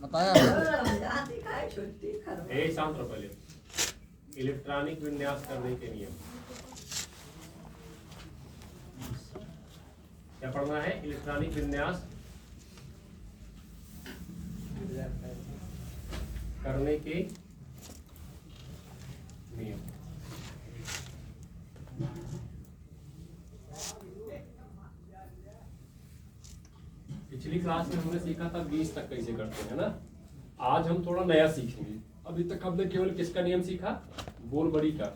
बताया शांत रहो पहले। इलेक्ट्रॉनिक विन्यास करने के नियम क्या पढ़ना है? इलेक्ट्रॉनिक विन्यास करने के नियम। पिछली क्लास में हमने सीखा था 20 तक कैसे करते हैं ना। आज हम थोड़ा नया सीखेंगे। अभी तक हमने केवल किसका नियम सीखा? बोरबरी का।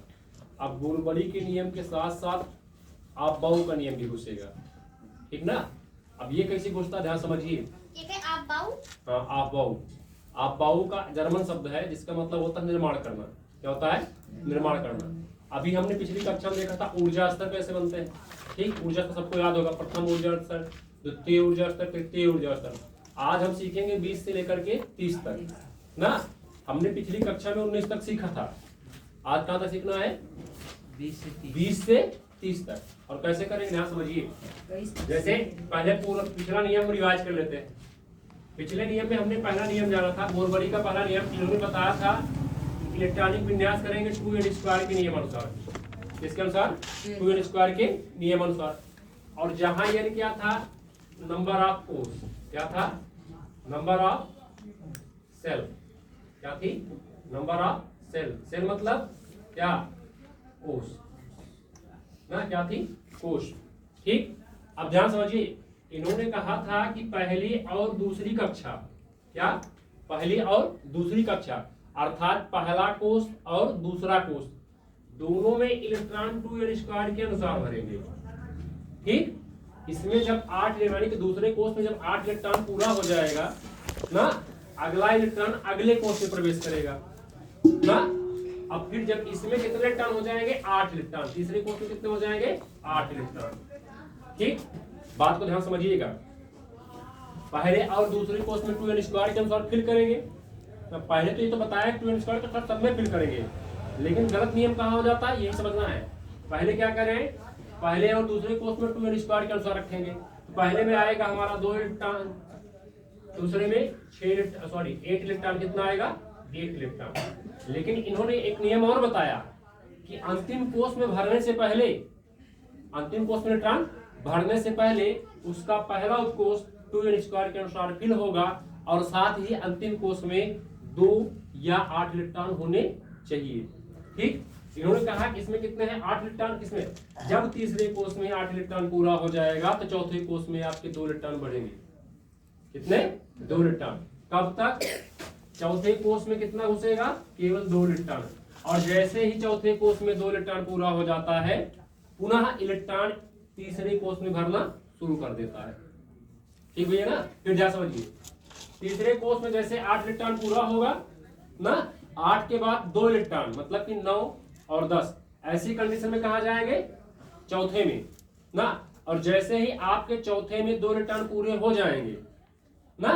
अब बोरबरी के नियम के साथ साथ आप बाऊ का नियम भी घुसेगा, ठीक ना। अब ये कैसे घुसता ध्यान समझिए। आप बाऊ? हाँ, आप बाऊ। आप बाऊ का जर्मन शब्द है जिसका मतलब होता है निर्माण करना। क्या होता है? निर्माण करना। अभी हमने पिछली कक्षा में देखा था ऊर्जा स्तर कैसे बनते हैं। ठीक, ऊर्जा स्तर सबको याद होगा। प्रथम ऊर्जा स्तर, द्वितीय ऊर्जा स्तर, तृतीय ऊर्जा स्तर। आज हम सीखेंगे 20 से लेकर के 30 तक ना। हमने पिछली कक्षा में 19 तक सीखा था। आज कहाँ तक सीखना है? 20 से 30 तक। और कैसे करेंगे ध्यान समझिए। जैसे पहले पूरा पिछला नियम रिवाइज कर लेते हैं। पिछले नियम में हमने पहला नियम जाना था, बोरबरी का पहला नियम। इन्होंने बताया था इलेक्ट्रॉनिक विन्यास करेंगे 2n² के नियम अनुसार। किसके अनुसार? 2n² के नियम अनुसार। और जहां n क्या था? Number of course. क्या था? Number of cell. क्या थी? Number of cell. सेल मतलब क्या? कोष ना। क्या थी? कोष। ठीक, अब ध्यान समझिए। इन्होंने कहा था कि पहली और दूसरी कक्षा, क्या? पहली और दूसरी कक्षा अर्थात पहला कोष और दूसरा कोष दोनों में इलेक्ट्रॉन 2n² के अनुसार भरेंगे। ठीक, इसमें जब 8 यानी कि दूसरे कोष में जब 8 इलेक्ट्रॉन पूरा हो जाएगा ना, अगला इलेक्ट्रॉन अगले कोष में प्रवेश करेगा ना। अब फिर जब इसमें कितने इलेक्ट्रॉन हो जाएंगे? 8 इलेक्ट्रॉन। तीसरे कोष में कितने हो जाएंगे? 8 इलेक्ट्रॉन। ठीक, बात को ध्यान समझिएगा। पहले और दूसरे कोष में 2n² के अनुसार फिल करेंगे। तो पहले तो ये तो बताया 2n² के साथ सब में फिल करेंगे, लेकिन गलत नियम कहाँ हो जाता है यही समझना है। पहले क्या करें? पहले और दूसरे कोष में 2n² के अनुसार रखेंगे। तो पहले में आएगा हमारा 2 इलेक्ट्रॉन, दूसरे में 8 इलेक्ट्रॉन। कितना आएगा? 8 इलेक्ट्रॉन। लेकिन इन्होंने एक नियम और बताया कि अंतिम कोष में भरने से पहले, अंतिम कोष में इलेक्ट्रॉन भरने से पहले उसका पहला उपकोष 2n² के अनुसार फिल होगा और साथ ही अंतिम कोष में 2 या 8 इलेक्ट्रॉन होने चाहिए। ठीक, इन्होंने कहा कि इसमें कितने हैं? 8 इलेक्ट्रॉन। किसमें? जब तीसरे कोष में 8 इलेक्ट्रॉन पूरा हो जाएगा तो चौथे कोष में आपके 2 इलेक्ट्रॉन बढ़ेंगे। कितने? 2 इलेक्ट्रॉन। कब तक? चौथे कोष में कितना घुसेगा? केवल 2 इलेक्ट्रॉन। और जैसे ही चौथे कोष में 2 इलेक्ट्रॉन पूरा हो जाता है, पुनः इलेक्ट्रॉन तीसरे कोष में भरना शुरू कर देता है। ठीक भैया ना। फिर ध्यान समझिए। तीसरे कोष में जैसे 8 इलेक्ट्रॉन पूरा होगा ना, 8 के बाद 2 इलेक्ट्रॉन मतलब कि 9 और 10। ऐसी कंडीशन में कहा जाएंगे? चौथे में ना। और जैसे ही आपके चौथे में 2 इलेक्ट्रॉन पूरे हो जाएंगे ना,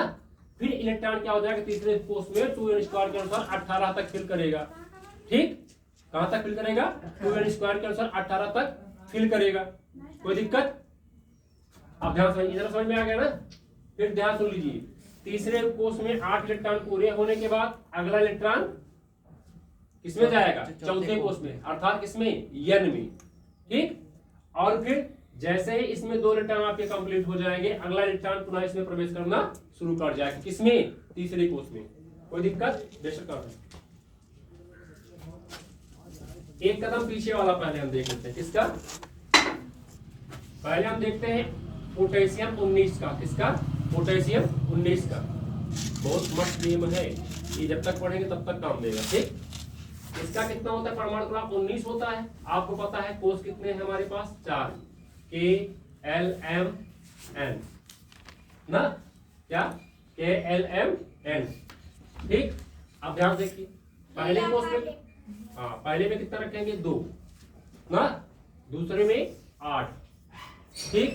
फिर इलेक्ट्रॉन क्या हो जाएगा? तीसरे कोष में 2n² के अनुसार 18 तक फिल करेगा। ठीक, कहां तक फिल करेगा? 2n² के अनुसार 18 तक फिल करेगा। कोई दिक्कत? अब ध्यान समझ, इधर समझ में आ गया ना। फिर ध्यान सुन लीजिए। तीसरे कोष में 8 इलेक्ट्रॉन पूरे होने के बाद अगला इलेक्ट्रॉन किसमें जाएगा? चौथे कोष में, अर्थात किसमें? n में। ठीक, और फिर जैसे ही इसमें 2 इलेक्ट्रॉन आपके कंप्लीट हो जाएंगे, अगला इलेक्ट्रॉन पुनः इसमें प्रवेश करना शुरू कर जाएगा। किसमें? तीसरे कोष में। कोई दिक्कत? बेशक। एक कदम पीछे वाला पहले हम देख लेते हैं। किसका? पहले हम देखते हैं पोटेशियम 19 का। किसका? पोटेशियम 19 का। बहुत मस्त नियम है, ये जब तक पढ़ेंगे तब तक काम देगा। ठीक, इसका कितना होता है? परमाणु क्रमांक 19 होता है। आपको पता है कोष कितने हैं हमारे पास? 4, KLMN ना। क्या? KLMN। ठीक, अब ध्यान देखिए। पहले कोष में, हाँ, पहले में कितना रखेंगे? 2 ना, दूसरे में 8। ठीक,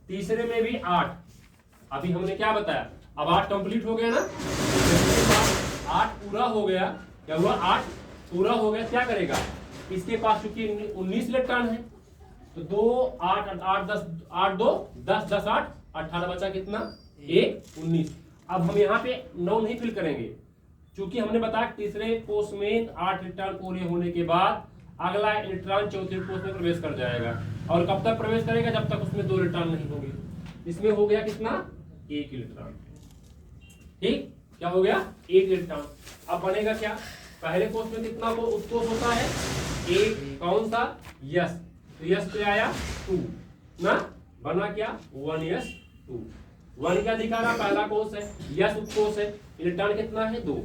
तीसरे में भी 8। अभी हमने क्या बताया? अब 8 कंप्लीट हो गया ना, 8 पूरा हो गया। क्या हुआ? 8 पूरा हो गया। क्या करेगा? इसके पास चूंकि 19 इलेक्ट्रॉन है तो 2 8 8 10 8 2 10 10 8 18 बचा कितना? 1 19। अब हम यहाँ पे 9 नहीं फिल करेंगे, क्योंकि हमने बताया तीसरे कोष में 8 इलेक्ट्रॉन पूरे होने के बाद अगला इलेक्ट्रॉन चौथे कोष में प्रवेश कर जाएगा। और कब तक प्रवेश करेगा? जब तक उसमें 2 इलेक्ट्रॉन नहीं होंगे। इसमें हो गया कितना? 1 इलेक्ट्रॉन। ठीक, क्या हो गया? 1 इलेक्ट्रॉन। अब बनेगा क्या? पहले कोष में कितना को उत्कोष होता है? 1। कौन सा? यस। तो यस पे आया 2 ना, बना क्या? 1s2। 1 क्या दिखा रहा? पहला कोष है, यस उत्कोष है। इलेक्ट्रॉन कितना है? 2,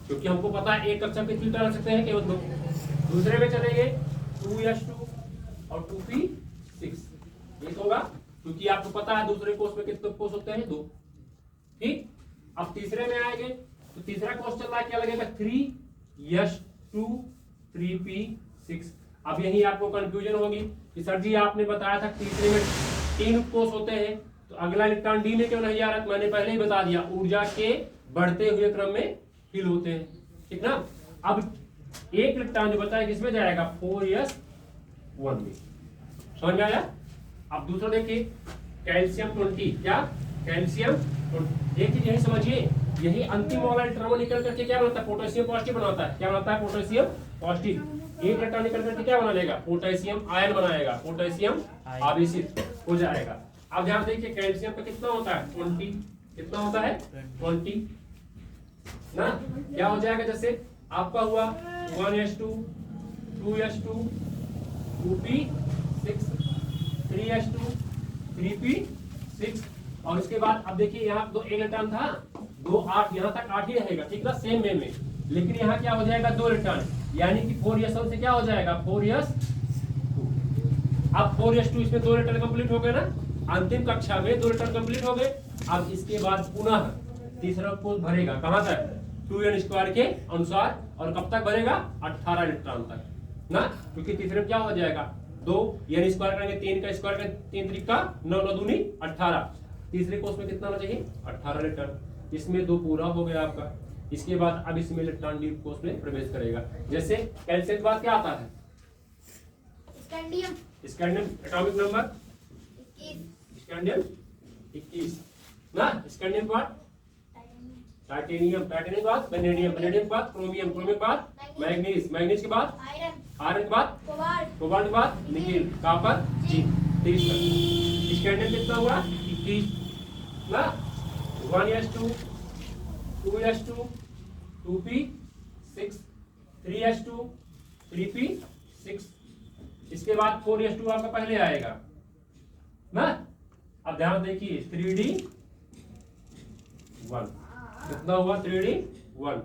क्योंकि हमको पता है एक कक्षा कितने इलेक्ट्रॉन रख सकते हैं? केवल 2। दूसरे में चलेंगे 2s2 और 2p6। ये होगा, क्योंकि आपको पता है दूसरे कोष में कितने कोष होते हैं? 2। ठीक, अब तीसरे में आएंगे तो तीसरा कोष चल रहा है, क्या लगेगा? 3s2 3p6। अब यही आपको कंफ्यूजन होगी कि सर जी आपने बताया था तीसरे में 3 उपकोष होते हैं, तो अगला इलेक्ट्रॉन डी में क्यों नहीं जा रहा? तो मैंने पहले ही बता दिया, ऊर्जा के बढ़ते हुए क्रम में फिल होते हैं। ठीक ना। अब 1 इलेक्ट्रॉन जो बचा है किसमें जाएगा? 4s1 में। समझ में आया? अब दूसरा देखिए, कैल्शियम 20। क्या? कैल्शियम 20। एक चीज यही समझिए, यही अंतिम वाला इलेक्ट्रॉन निकल करके क्या बनाता है? पोटेशियम पॉजिटिव बनाता है। क्या बनाता है? Potassium positive. 1 इलेक्ट्रॉन निकल करके क्या बना लेगा? पोटेशियम आयन बनाएगा, पोटेशियम आवेशित हो जाएगा। अब ध्यान देखिए, कैल्शियम का कितना होता है? 20। कितना होता है? 20 ना। क्या हो जाएगा? जैसे आपका हुआ 1s2 2s2 2p6 3s2 3p6। और इसके बाद अब देखिए, यहाँ 2 इलेक्ट्रॉन था, 2 8, यहाँ तक 8 ही रहेगा। ठीक ना, सेम वे में। लेकिन यहाँ क्या हो जाएगा? 2 इलेक्ट्रॉन, यानी कि 4s1 से क्या हो जाएगा? 4s2। अब 4s2 इसमें 2 इलेक्ट्रॉन कंप्लीट हो गए ना, अंतिम कक्षा में 2 इलेक्ट्रॉन कंप्लीट हो गए। अब इसके बाद पुनः तीसरा कोष भरेगा, कहां तक? 2n² के अनुसार। और कब तक भरेगा? 18 इलेक्ट्रॉन तक ना, क्योंकि तीसरे में क्या हो जाएगा? 2n² करेंगे, 3 का स्क्वायर करेंगे, 3 3 का 9 9 दूनी 18। तीसरे कोष में कितना होना चाहिए? 18 इलेक्ट्रॉन। इसमें 2 पूरा हो गया आपका। इसके बाद अब इसमें इलेक्ट्रॉन डी कोष में प्रवेश करेगा। जैसे कैल्शियम के बाद क्या आता है? Scandium. Scandium atomic number 21। Scandium 21 ना। स्कैंडियम के बाद टाइटेनियम, टाइटेनियम के बाद वेनेडियम, वेनेडियम के बाद क्रोमियम, क्रोमियम के बाद मैग्नीज, मैग्नीज के बाद आयरन। आयरन के बाद कोबाल्ट। कोबाल्ट के बाद निकेल, कॉपर, जिंक। 23 तक। स्कैंडियम कितना हुआ? 21 ना। 1s2 2s2 2p6 3s2 3p6। इसके बाद 4s2 आपका पहले आएगा ना। अब ध्यान देखिए, 3d1 कितना हुआ? 3d1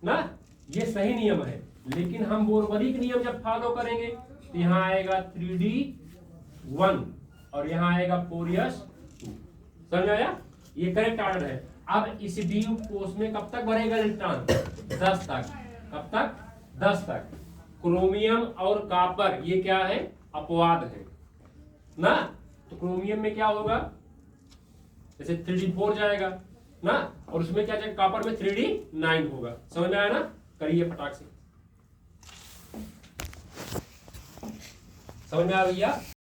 ना। ये सही नियम है, लेकिन हम बोरवलिक नियम जब फॉलो करेंगे तो यहाँ आएगा 3d1 और यहाँ आएगा 4s2। समझ आया? ये करेक्ट ऑर्डर है। अब इस डी कोष में कब तक भरेगा इलेक्ट्रॉन? 10 तक। कब तक? 10 तक। क्रोमियम और कॉपर ये क्या है? अपवाद है ना। तो क्रोमियम में क्या होगा? जैसे 3d4 जाएगा ना, और उसमें क्या जाएगा? कॉपर में 3d9 होगा। समझ में आया ना? करिए फटाक से। समझ में आ गया?